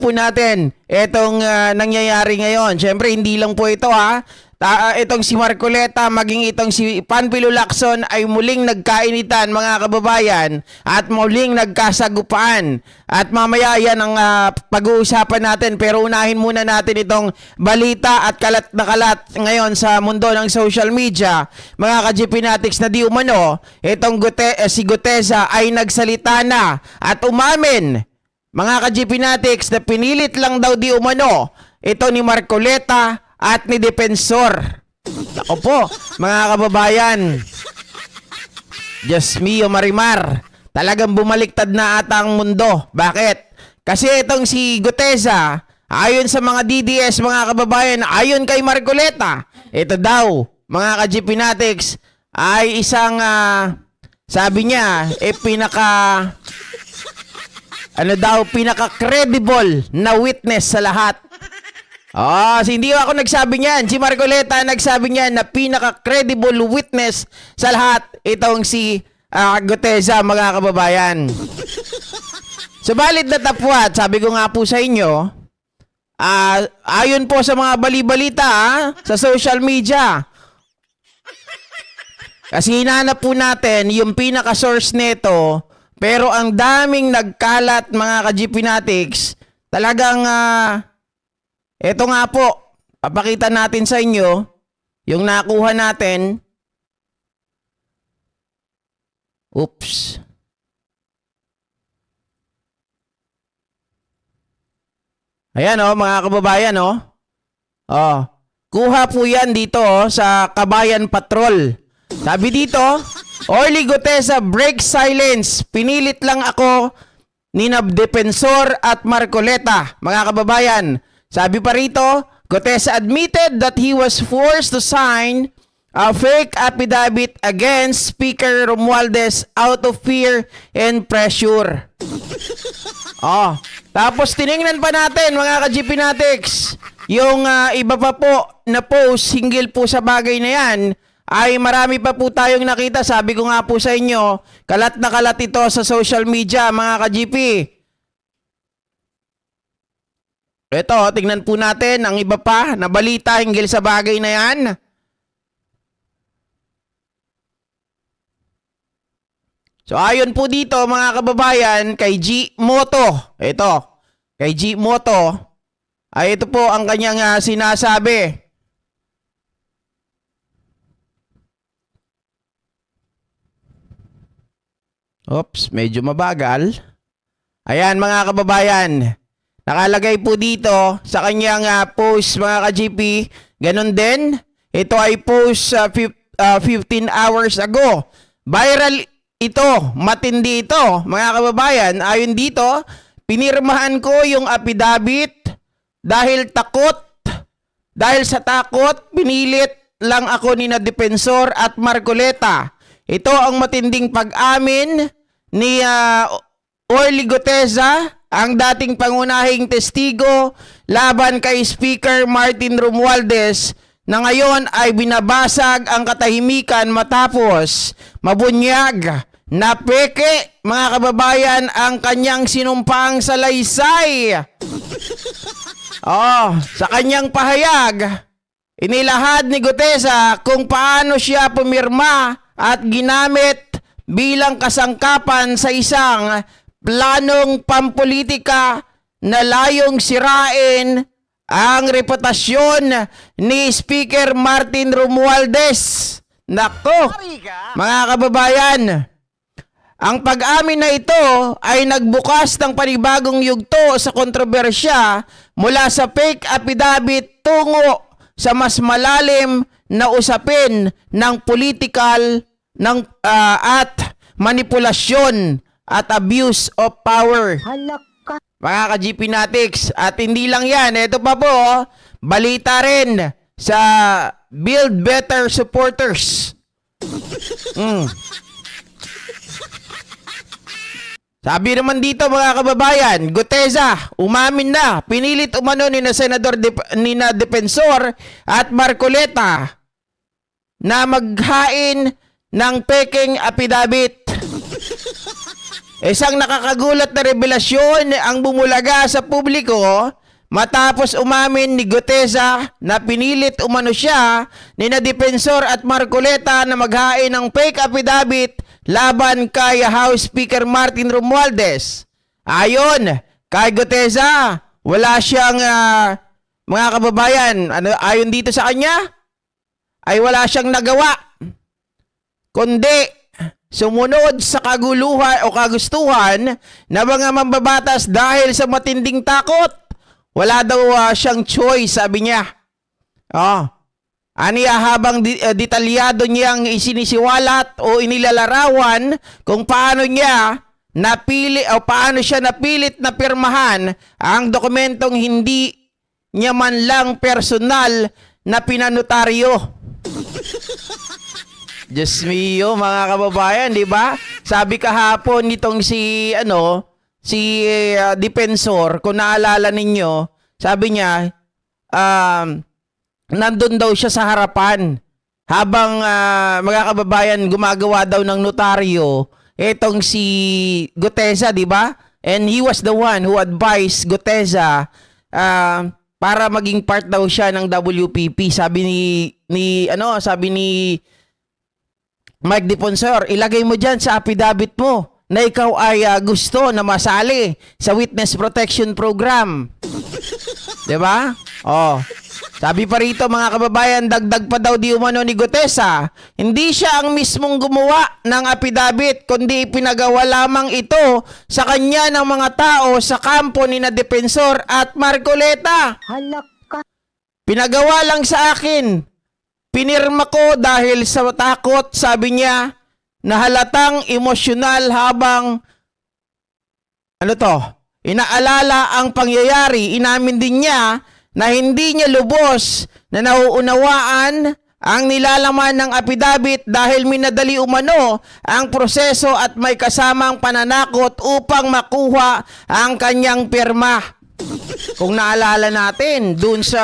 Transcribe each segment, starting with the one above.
po natin itong nangyayari ngayon. Siyempre, hindi lang po ito itong si Marcoleta maging itong si Panfilo Lacson ay muling nagkainitan mga kababayan at muling nagkasagupaan. At mamaya yan ang pag-uusapan natin, pero unahin muna natin itong balita at kalat na kalat ngayon sa mundo ng social media. Mga ka-GPnatics na di umano, itong si Gutesa ay nagsalita na at umamin mga ka-GPnatics na pinilit lang daw di umano ito ni Marcoleta at ni Depensor. Ako po, mga kababayan. Diyos mio Marimar. Talagang bumaliktad na ata ang mundo. Bakit? Kasi itong si Gutesa, ayon sa mga DDS, mga kababayan, ayon kay Marcoleta, ito daw, mga ka-GPnatics, ay isang, sabi niya, pinaka-credible na witness sa lahat. Hindi ako nagsabi niyan. Si Marcoleta nagsabi niyan na pinaka-credible witness sa lahat itong si Gutesa, mga kababayan. Subalit natapwat, sabi ko nga po sa inyo, ayon po sa mga bali-balita sa social media, kasi hinanap po natin yung pinaka-source nito, pero ang daming nagkalat, mga ka-GPnatics, talagang eto nga po, papakita natin sa inyo yung nakuha natin. Oops. Ayan mga kababayan kuha po yan dito sa Kabayan Patrol. Sabi dito, Orly Gutesa break silence. Pinilit lang ako ni Depensor at Marcoleta, mga kababayan. Sabi pa rito, Gutesa admitted that he was forced to sign a fake affidavit against Speaker Romualdez out of fear and pressure. Tapos tiningnan pa natin, mga ka-GPnatics, yung iba pa po na post hinggil po sa bagay na yan, ay marami pa po tayong nakita. Sabi ko nga po sa inyo, kalat na kalat ito sa social media, mga ka-GP. Ito, tingnan po natin ang iba pa na balita hinggil sa bagay na yan. So ayon po dito, mga kababayan, kay G Moto. Ito, kay G Moto, ay ito po ang kanyang sinasabi. Oops, medyo mabagal. Ayan, mga kababayan. Nakalagay po dito sa kanyang post, mga ka-GP. Ganon din. Ito ay post 15 hours ago. Viral ito. Matindi ito, mga kababayan. Ayon dito, pinirmahan ko yung affidavit dahil takot. Dahil sa takot, pinilit lang ako ni Depensor at Marcoleta. Ito ang matinding pag-amin ni Orly Gutesa, ang dating pangunahing testigo laban kay Speaker Martin Romualdez, na ngayon ay binabasag ang katahimikan matapos mabunyag na peke, mga kababayan, ang kanyang sinumpang salaysay. Sa kanyang pahayag, inilahad ni Gutesa kung paano siya pumirma at ginamit bilang kasangkapan sa isang planong pampolitika na layong sirain ang reputasyon ni Speaker Martin Romualdez. Nako, mga kababayan, ang pag-amin na ito ay nagbukas ng panibagong yugto sa kontrobersya mula sa fake affidavit tungo sa mas malalim na usapin ng political at manipulasyon at abuse of power. Mga ka-GPnatics, at hindi lang yan, ito pa po, balita rin sa Build Better supporters. Sabi naman dito, mga kababayan, Gutesa umamin na, pinilit umano ni na Depensor at Marcoleta na maghain ng peking affidavit. Isang nakakagulat na revelasyon ang bumulaga sa publiko matapos umamin ni Gutesa na pinilit umano siya ni na Depensor at Marcoleta na maghain ng fake affidavit laban kay House Speaker Martin Romualdez. Ayon kay Gutesa, wala siyang mga kababayan, ayon dito sa kanya, ay wala siyang nagawa kundi sumunod sa kaguluhan o kagustuhan na mga mambabatas dahil sa matinding takot. Wala daw siyang choice, sabi niya. Aniya habang detalyado niyang isinisiwalat o inilalarawan kung paano niya napili o paano siya napilit na pirmahan ang dokumentong hindi niya man lang personal na pinanotaryo. Diyos mio, mga kababayan, di ba? Sabi kahapon nitong si Depensor, kung naalala ninyo, sabi niya, nandun daw siya sa harapan habang mga kababayan gumagawa daw ng notaryo etong si Gutesa, di ba? And he was the one who advised Gutesa para maging part daw siya ng WPP. Sabi ni Mike Depensor, ilagay mo dyan sa affidavit mo na ikaw ay gusto na masali sa Witness Protection Program. Diba? Sabi pa rito, mga kababayan, dagdag pa daw di umano ni Gutesa, hindi siya ang mismong gumawa ng affidavit, kundi pinagawa lamang ito sa kanya ng mga tao sa kampo ni na Depensor at Marcoleta. Halaka. Pinagawa lang sa akin. Pinirma ko dahil sa takot, sabi niya, na halatang emosyonal habang inaalala ang pangyayari. Inamin din niya na hindi niya lubos na nauunawaan ang nilalaman ng affidavit dahil minadali umano ang proseso at may kasamang pananakot upang makuha ang kanyang pirma. Kung naalala natin, dun sa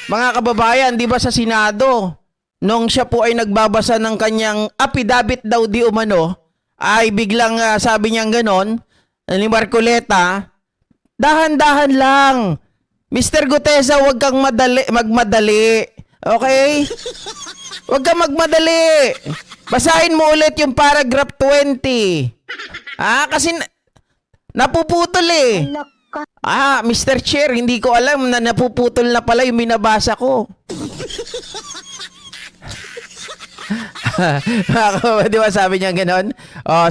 mga kababayan, di ba sa Senado, nung siya po ay nagbabasa ng kanyang affidavit daw di umano, ay biglang sabi niyang ganon, ni Marcoleta, dahan-dahan lang. Mr. Gutesa, huwag kang magmadali. Okay? Huwag kang magmadali. Basahin mo ulit yung paragraph 20. Kasi napuputol eh. Halaka. Mr. Chair, hindi ko alam na napuputol na pala yung binabasa ko. Di ba sabi niya ganon?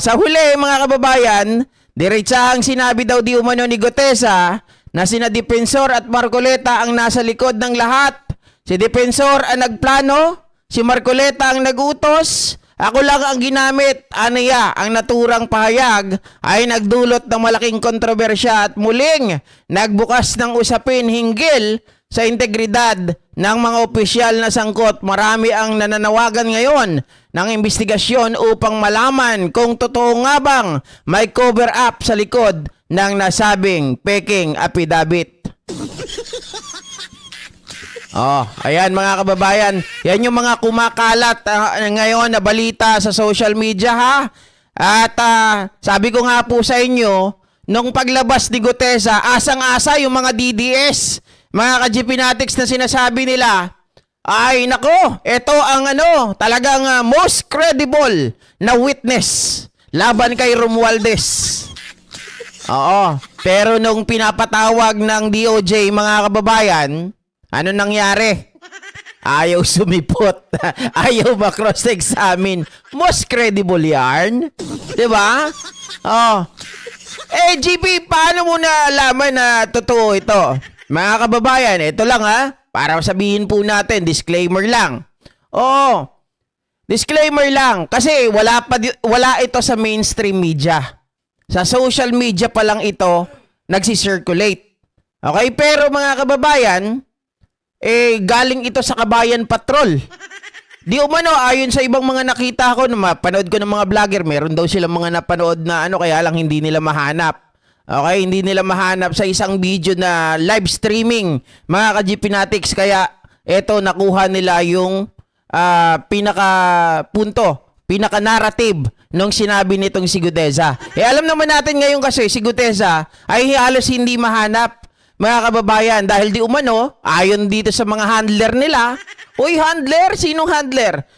Sa huli, mga kababayan, diretsahang sinabi daw di umano ni Gutesa na sina Depensor at Marcoleta ang nasa likod ng lahat. Si Depensor ang nagplano, si Marcoleta ang nagutos, ako lang ang ginamit. Aniya, ang naturang pahayag ay nagdulot ng malaking kontrobersya at muling nagbukas ng usapin hinggil sa integridad ng mga opisyal na sangkot. Marami ang nananawagan ngayon ng investigasyon upang malaman kung totoo nga bang may cover up sa likod ng nasabing peking affidavit. Ayan mga kababayan, yan yung mga kumakalat ngayon na balita sa social media ha. At sabi ko nga po sa inyo, nung paglabas ni Gutesa, asang-asa yung mga DDS, mga ka-GPnatics na sinasabi nila, ay nako, ito ang talagang most credible na witness laban kay Romualdez. Pero nung pinapatawag ng DOJ, mga kababayan, ano nangyari? Ayaw sumipot. Ayaw ma-cross-examine. Most credible yarn. Diba? GP, paano mo nalaman na totoo ito? Mga kababayan, ito lang para sabihin po natin, disclaimer lang. Disclaimer lang. Kasi wala ito sa mainstream media. Sa social media pa lang ito nagsisirculate. Okay? Pero mga kababayan, galing ito sa Kabayan Patrol. Di umano, ayon sa ibang mga nakita ko, mapanood ko ng mga vlogger, meron daw silang mga napanood na kaya lang hindi nila mahanap. Okay, hindi nila mahanap sa isang video na live streaming, mga ka-GPnatics. Kaya eto, nakuha nila yung pinaka-narrative nung sinabi nitong si Guteza. Alam naman natin ngayon kasi si Guteza ay halos hindi mahanap, mga kababayan, dahil di umano, ayon dito sa mga handler nila, uy, handler? Sinong handler?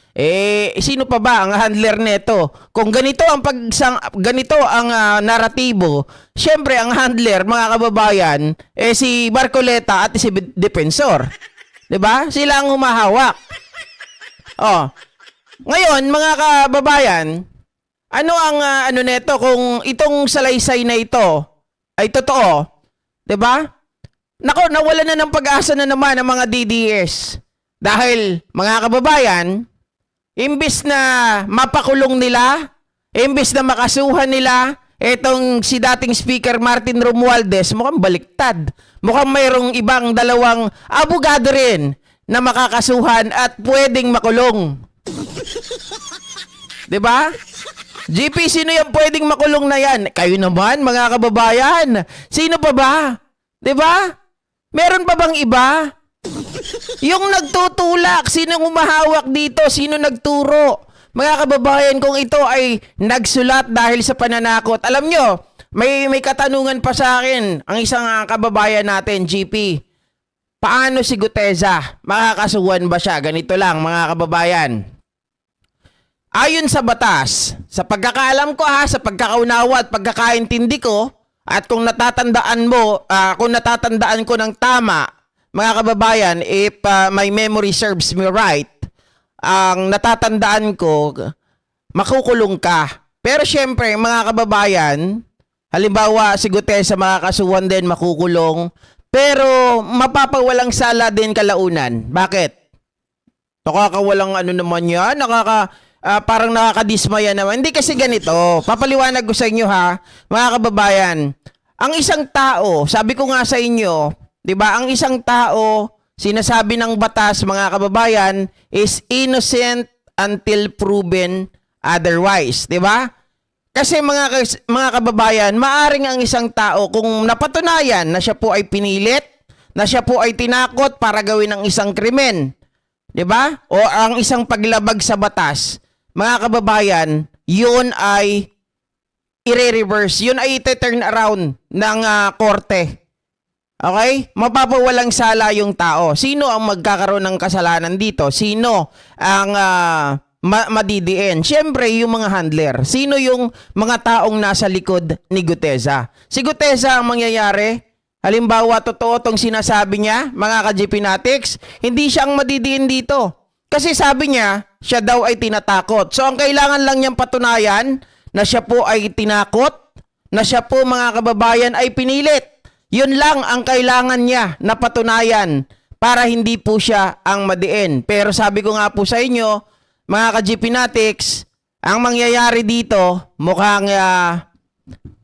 Sino pa ba ang handler nito? Kung ganito ang naratibo, syempre ang handler, mga kababayan, si Marcoleta at si Defensor. 'Di ba? Sila ang humahawak. Oh. Ngayon, mga kababayan, ano ang ano nito kung itong salaysay na ito ay totoo? 'Di ba? Nako, nawala na ng pag-asa na naman ang mga DDS. Dahil, mga kababayan, imbis na mapakulong nila, imbis na makasuhan nila, etong si dating Speaker Martin Romualdez, mukhang baliktad. Mukhang mayroong ibang dalawang abogado rin na makakasuhan at pwedeng makulong. 'Di ba? GP, sino yung pwedeng makulong na yan? Kayo naman, mga kababayan. Sino pa ba? 'Di ba? Meron pa bang iba? Yung nagtutulak, sino umahawak dito? Sino nagturo? Mga kababayan, kung ito ay nagsulat dahil sa pananakot. Alam nyo, may katanungan pa sa akin ang isang kababayan natin, GP. Paano si Guteza? Makakasuhan ba siya? Ganito lang, mga kababayan. Ayon sa batas, sa pagkakaalam ko sa pagkakaunawa at pagkakaintindi ko, at kung natatandaan mo, kung natatandaan ko ng tama, mga kababayan, if my memory serves me right, ang natatandaan ko, makukulong ka. Pero syempre, mga kababayan, halimbawa si Guteza makakasuhan din, makukulong, pero mapapawalang sala din kalaunan. Bakit? Nakakawalang ano naman yan, parang nakakadismaya naman. Hindi kasi ganito. Papaliwanag ko sa inyo mga kababayan. Ang isang tao, sabi ko nga sa inyo, 'di ba? Ang isang tao, sinasabi ng batas, mga kababayan, is innocent until proven otherwise, 'di ba? Kasi mga kababayan, maaring ang isang tao kung napatunayan na siya po ay pinilit, na siya po ay tinakot para gawin ang isang krimen, 'di ba? O ang isang paglabag sa batas, mga kababayan, yun ay i-reverse. Yun ay i-turn around ng korte. Okay? Mapapawalang sala yung tao. Sino ang magkakaroon ng kasalanan dito? Sino ang madidiin? Siyempre, yung mga handler. Sino yung mga taong nasa likod ni Guteza? Si Guteza ang mangyayari. Halimbawa, totoo tong sinasabi niya, mga ka-GPnatics, hindi siya ang madidiin dito. Kasi sabi niya, siya daw ay tinatakot. So, ang kailangan lang niyang patunayan na siya po ay tinakot, na siya po, mga kababayan, ay pinilit. Yun lang ang kailangan niya na patunayan para hindi po siya ang madiin. Pero sabi ko nga po sa inyo, mga ka-GPnatics, ang mangyayari dito, mukhang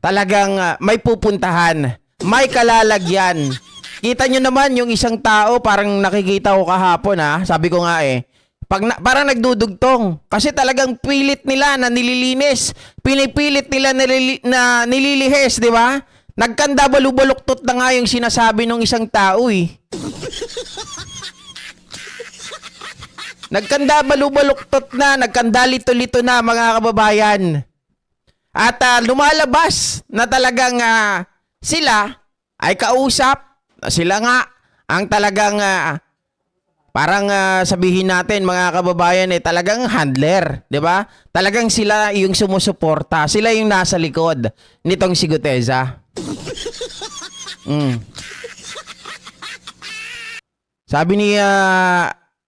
talagang may pupuntahan, may kalalagyan. Kita nyo naman yung isang tao, parang nakikita ko kahapon sabi ko nga parang nagdudugtong. Kasi talagang pilit nila na nililinis. Pinipilit nila na nililihis, di ba? Nagkanda balubaluktot na nga yung sinasabi ng isang tao Nagkanda balubaluktot na, nagkanda lito-lito na, mga kababayan. At lumalabas na talagang sila ay kausap. Sila nga ang talagang parang sabihin natin, mga kababayan, talagang handler, 'di ba? Talagang sila yung sumusuporta, sila yung nasa likod nitong si Guteza. Sabi ni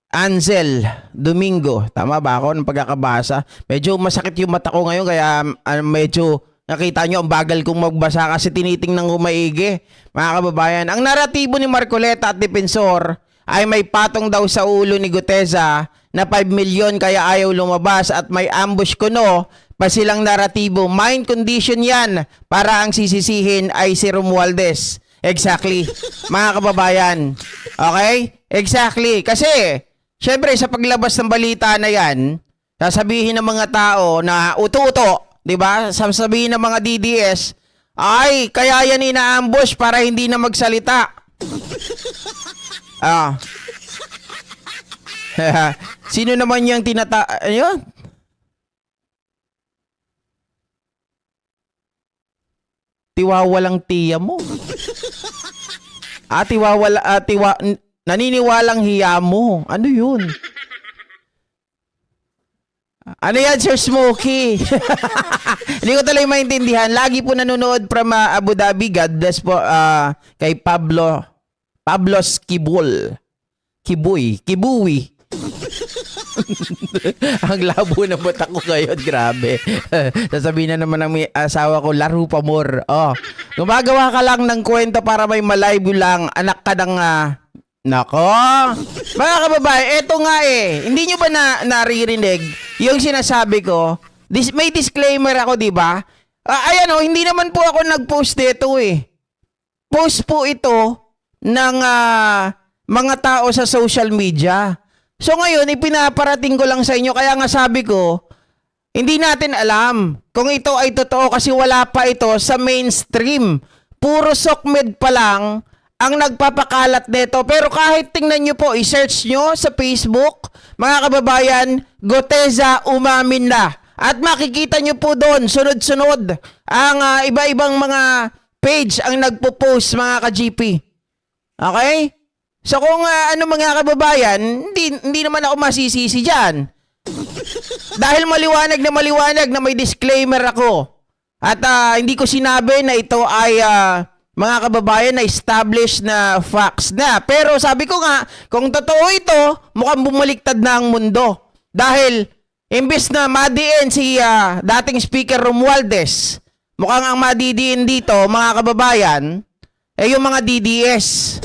Ansel Domingo, tama ba ako ng pagkakabasa? Medyo masakit yung mata ko ngayon, kaya medyo nakita nyo ang bagal kong magbasa kasi tinitingnan ko maigi. Mga kababayan, ang naratibo ni Marcoleta at Defensor ay may patong daw sa ulo ni Guteza na 5 milyon kaya ayaw lumabas at may ambush kuno pa silang naratibo. Mind condition yan para ang sisisihin ay si Romualdez. Exactly, mga kababayan. Okay? Exactly. Kasi, syempre sa paglabas ng balita na yan, sasabihin ng mga tao na uto-uto, di ba? Sasabihin ng mga DDS, ay, kaya yan ina-ambush para hindi na magsalita. Sino naman yung ayun? tiwawalang tiya mo. Naniniwalang hiya mo. Ano yun? Ano yan, Sir Smokey? Hindi ko talaga maintindihan. Lagi po nanonood from Abu Dhabi. God bless po kay Pablos Kibuwi. Ang labo na mata ko ngayon, grabe. Sasabihin na naman ng asawa ko, laro pa more. Oh, gumagawa ka lang ng kwento para may malive lang. Anak ka ng nako. Mga kababae, eto nga hindi nyo ba naririnig yung sinasabi ko? May disclaimer ako, di ba? Ayan hindi naman po ako nag-post dito Post po ito ng mga tao sa social media. So ngayon, ipinaparating ko lang sa inyo. Kaya nga sabi ko, hindi natin alam kung ito ay totoo kasi wala pa ito sa mainstream. Puro sokmed pa lang ang nagpapakalat nito. Pero kahit tingnan nyo po, i-search nyo sa Facebook, mga kababayan, Goteza umamin na. At makikita nyo po doon, sunod-sunod, ang iba-ibang mga page ang nagpo-post, mga ka-GP. Okay? So kung mga kababayan, hindi naman ako masisisi dyan. Dahil maliwanag na may disclaimer ako. At hindi ko sinabi na ito ay mga kababayan na established na facts na. Pero sabi ko nga, kung totoo ito, mukhang bumaliktad na ang mundo. Dahil imbes na madiin si dating Speaker Romualdez, mukhang ang madidiin dito, mga kababayan, yung mga DDS.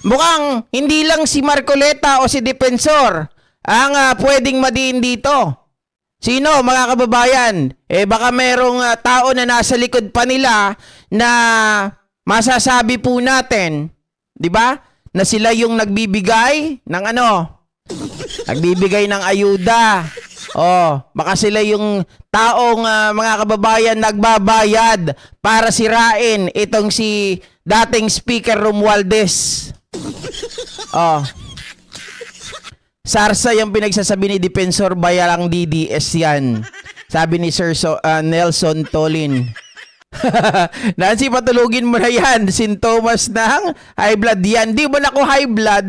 Mukhang hindi lang si Marcoleta o si Defensor ang pwedeng madiin dito. Sino, mga kababayan? Baka merong tao na nasa likod pa nila na masasabi po natin, di ba? Na sila yung nagbibigay ng nagbibigay ng ayuda. Baka sila yung taong mga kababayan nagbabayad para sirain itong si dating Speaker Romualdez. Sarsa yung pinagsasabi ni Defensor Bayalang DDS yan. Sabi ni Sir Nelson Tolin. Nancy, patulugin mo na yan. Sintomas ng high blood yan. Di ba na ako high blood?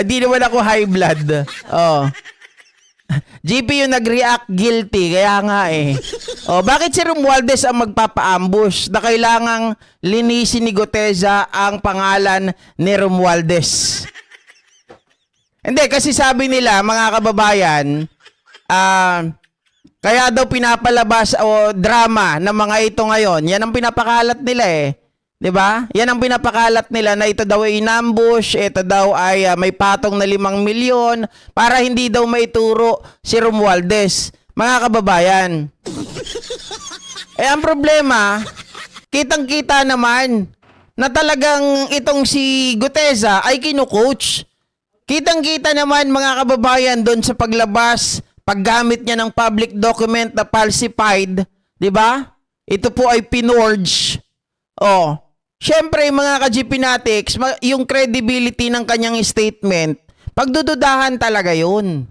Di naman ako high blood. GP yung nag-react guilty. Kaya nga bakit si Romualdez ang magpapa-ambush na kailangang linisin ni Goteza ang pangalan ni Romualdez? Hindi, kasi sabi nila, mga kababayan, kaya daw pinapalabas o drama ng mga ito ngayon. Yan ang pinapakalat nila Diba? Yan ang pinapakalat nila na ito daw ay inambush, ito daw ay may patong na 5 milyon para hindi daw maituro si Romualdez. Mga kababayan. Ang problema, kitang-kita naman na talagang itong si Goteza ay kinukoach. Kitang-kita naman, mga kababayan, doon sa paglabas, paggamit niya ng public document na falsified, di ba? Ito po ay pinorge. Syempre, mga ka-GPnatics, yung credibility ng kanyang statement, pagdududahan talaga yun.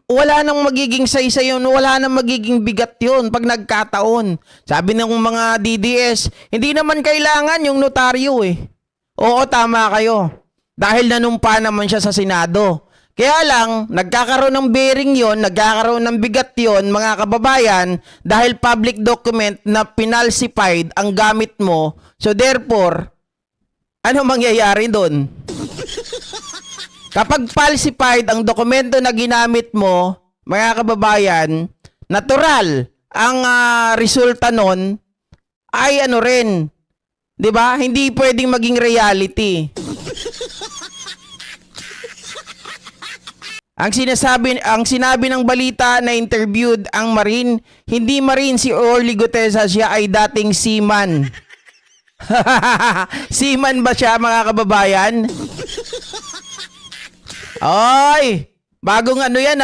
Wala nang magiging saysay yun, wala nang magiging bigat yun pag nagkataon. Sabi ng mga DDS, hindi naman kailangan yung notaryo Oo, tama kayo. Dahil nanumpa naman siya sa Senado. Kaya lang, nagkakaroon ng bearing yon, nagkakaroon ng bigat yon, mga kababayan, dahil public document na pinalsified ang gamit mo. So therefore, ano mangyayari doon? Kapag falsified ang dokumento na ginamit mo, mga kababayan, natural ang resulta nun ay rin. 'Di ba? Hindi pwedeng maging reality. Ang sinabi ng balita na interviewed ang Marine, hindi Marine si Orly Goteza, siya ay dating seaman. Seaman ba siya, mga kababayan? Oy, bagong yan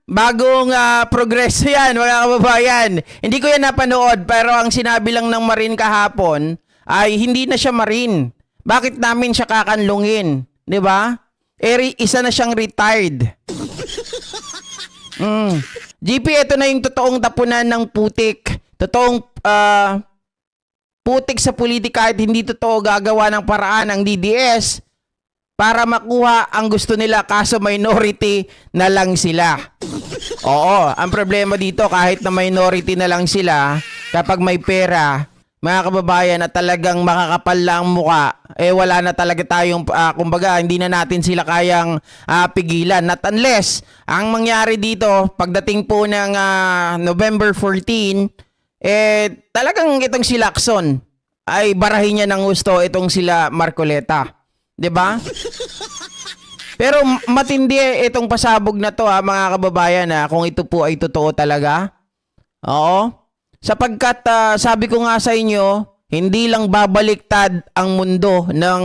bagong progreso yan, mga kababayan. Hindi ko yan napanood, pero ang sinabi lang ng Marine kahapon ay hindi na siya Marine. Bakit namin siya kakanlungin? 'Di ba? Isa na siyang retired. GP, ito na yung totoong tapunan ng putik. Totoong putik sa politika at hindi totoo gagawa ng paraan ng DDS para makuha ang gusto nila kaso minority na lang sila. Oo, ang problema dito kahit na minority na lang sila, kapag may pera, mga kababayan, at talagang makakapal lang ang muka, wala na talaga tayong, kumbaga, hindi na natin sila kayang pigilan. Not unless, ang mangyari dito, pagdating po ng November 14, talagang itong si Lacson ay barahin niya ng gusto itong sila Marcoleta. 'Di ba? Pero matindi itong pasabog na to mga kababayan kung ito po ay totoo talaga. Oo. Sapagkat sabi ko nga sa inyo, hindi lang babaliktad ang mundo ng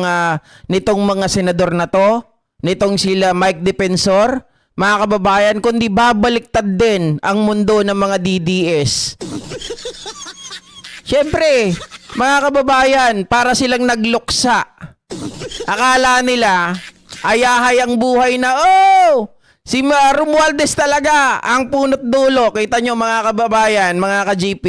nitong mga senador na to, nitong sila Mike Defensor, mga kababayan, kundi babaliktad din ang mundo ng mga DDS. Siyempre, mga kababayan, para silang nagluksa. Akala nila, ayahay ang buhay na, si Romualdez talaga ang punot dulo. Kita nyo mga kababayan, mga ka-GP.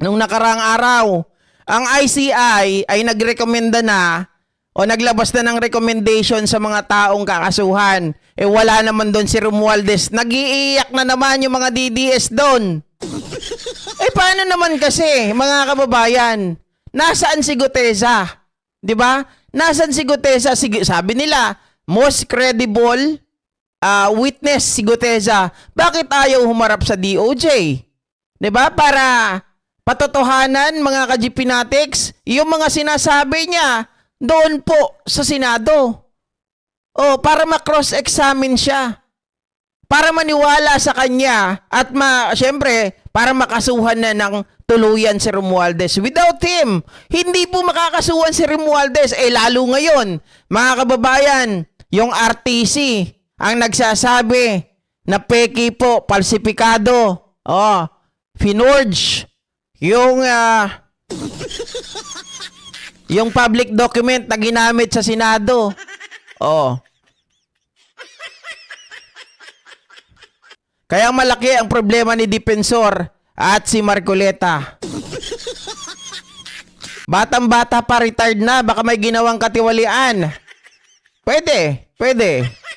Nung nakarang araw, ang ICI ay nagrekomenda na o naglabas na ng recommendation sa mga taong kakasuhan. Wala naman doon si Romualdez. Nag-iiyak na naman yung mga DDS doon. Paano naman kasi, mga kababayan? Nasaan si Gutesa? 'Di ba? Nasaan si Gutesa? Sabi nila, most credible witness si Gutesa. Bakit ayaw humarap sa DOJ? 'Di ba? Para patotohanan, mga ka-GPnatics, yung mga sinasabi niya doon po sa Senado. Para ma-cross-examine siya. Para maniwala sa kanya at syempre, para makasuhan na ng tuluyan si Romualdez. Without him, hindi po makakasuhan si Romualdez. Lalo ngayon, mga kababayan, yung RTC ang nagsasabi na peki po, falsifikado. Finorge yung public document na ginamit sa Senado. Kaya malaki ang problema ni Defensor at si Marcoleta. Batang-bata pa, retired na, baka may ginawang katiwalian. Pwede.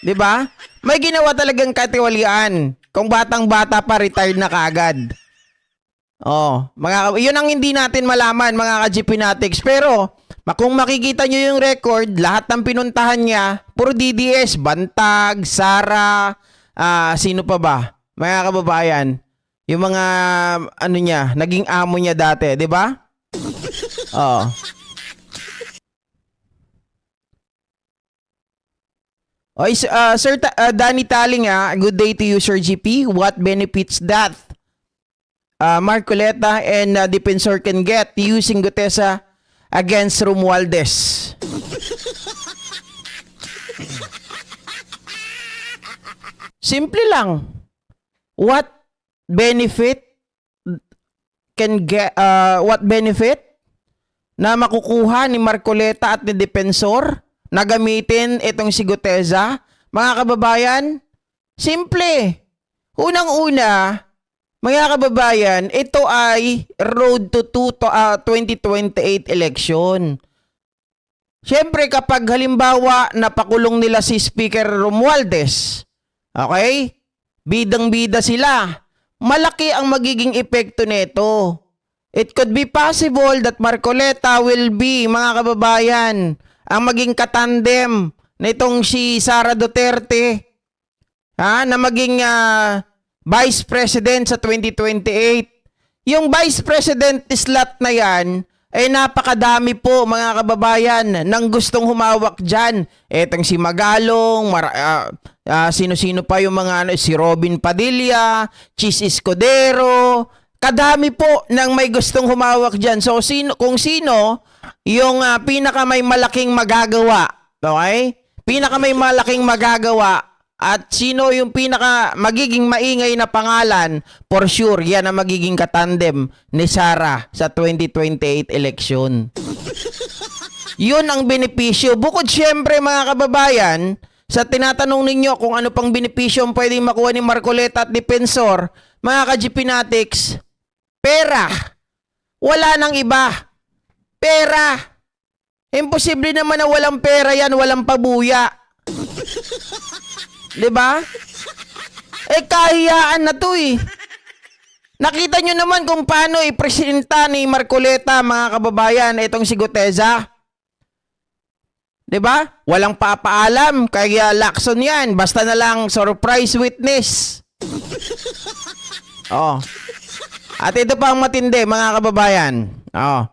'Di ba? May ginawa talagang katiwalian. Kung batang-bata pa, retired na kaagad. Yun ang hindi natin malaman, mga ka-GPnatics. Pero, kung makikita nyo yung record, lahat ng pinuntahan niya, puro DDS, Bantag, Sara, sino pa ba? Mga kababayan, yung mga niya, naging amo niya dati, 'di ba? Sir Danny Taling, good day to you, Sir GP. What benefits that Marcoleta and Defensor can get using Gutesa against Romualdez? Simple lang. What benefit na makukuha ni Marcoleta at ni Defensor na gamitin itong si Gutesa? Mga kababayan, simple. Unang-una, mga kababayan, ito ay road to 2028 election. Siyempre, kapag halimbawa napakulong nila si Speaker Romualdez, okay? Bidang-bida sila. Malaki ang magiging epekto nito. It could be possible that Marcoleta will be, mga kababayan, ang maging katandem nitong si Sara Duterte na maging Vice President sa 2028. Yung Vice President slot na yan, napakadami po, mga kababayan, ng gustong humawak dyan. Etong si Magalong, sino-sino pa yung mga, si Robin Padilla, Chis Escudero, kadami po ng may gustong humawak dyan. So, kung sino, yung pinaka may malaking magagawa, okay? Pinaka may malaking magagawa, at sino yung pinaka magiging maingay na pangalan, for sure, yan ang magiging katandem ni Sara sa 2028 election. Yun ang benepisyo. Bukod syempre, mga kababayan, Sa tinatanong ninyo kung ano pang benepisyo ang pwedeng makuha ni Marcoleta at Defensor, mga ka-GPnatics, pera. Wala nang iba. Pera. Imposible naman na walang pera yan, walang pabuya. 'Di ba? Kahiyaan na to eh. Nakita nyo naman kung paano ipresenta ni Marcoleta, mga kababayan, itong si Guteza. 'Di ba? Walang papaalam kay Lacson yan. Basta na lang surprise witness. Oh. At ito pa ang matindi, mga kababayan. Oh.